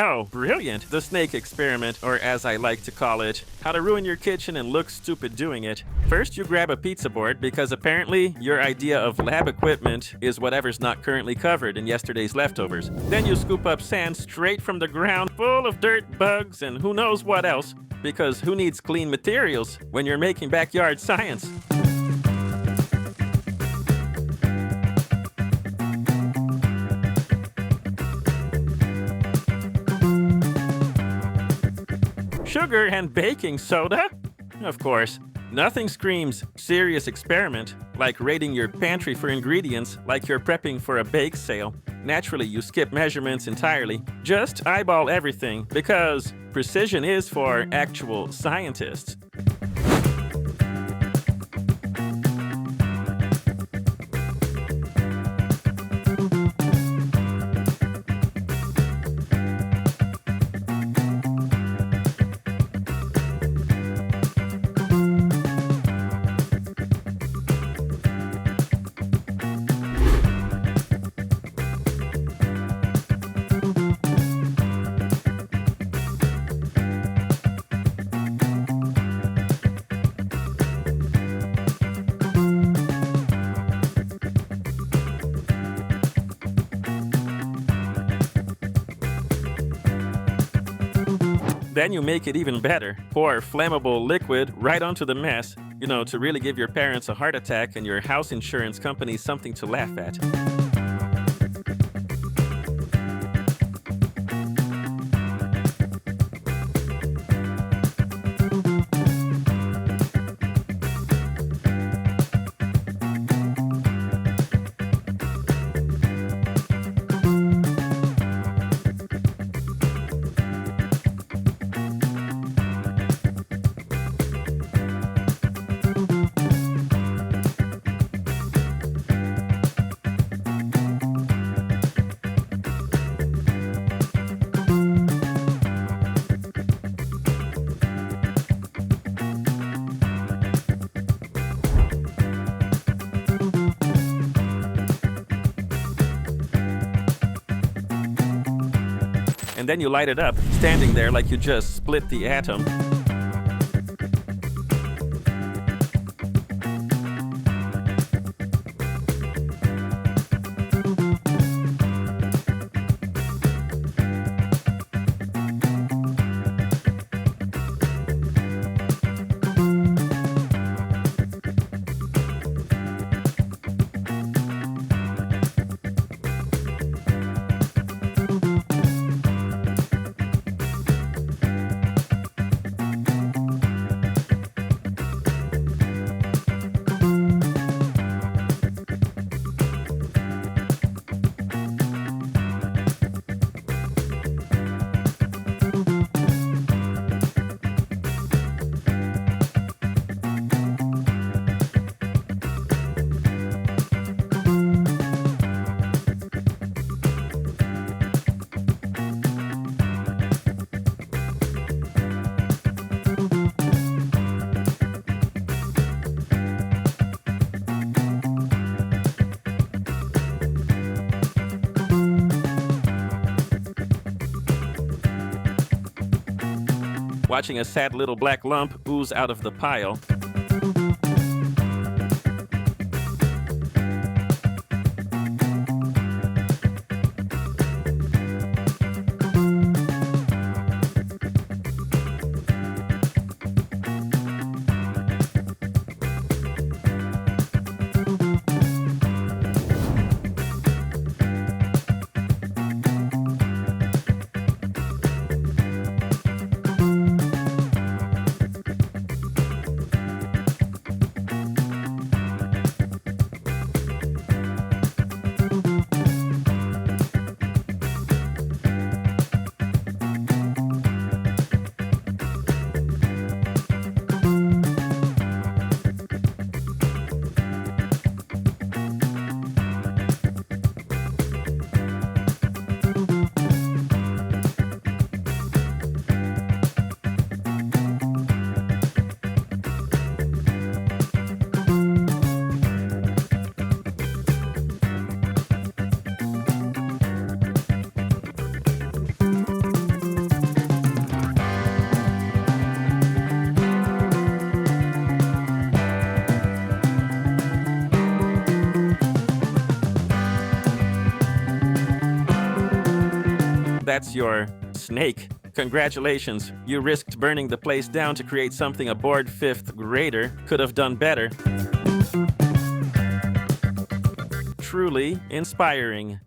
Oh, brilliant. The snake experiment, or as I like to call it, how to ruin your kitchen and look stupid doing it. First, you grab a pizza board because apparently your idea of lab equipment is whatever's not currently covered in yesterday's leftovers. Then you scoop up sand straight from the ground full of dirt, bugs, and who knows what else, because who needs clean materials when you're making backyard science? Sugar and baking soda? Of course. Nothing screams serious experiment like raiding your pantry for ingredients like you're prepping for a bake sale. Naturally, you skip measurements entirely. Just eyeball everything because precision is for actual scientists. Then you make it even better. Pour flammable liquid right onto the mess, to really give your parents a heart attack and your house insurance company something to laugh at. And then you light it up, standing there like you just split the atom. Watching a sad little black lump ooze out of the pile. That's your snake. Congratulations, you risked burning the place down to create something a bored 5th grader could have done better. Truly inspiring.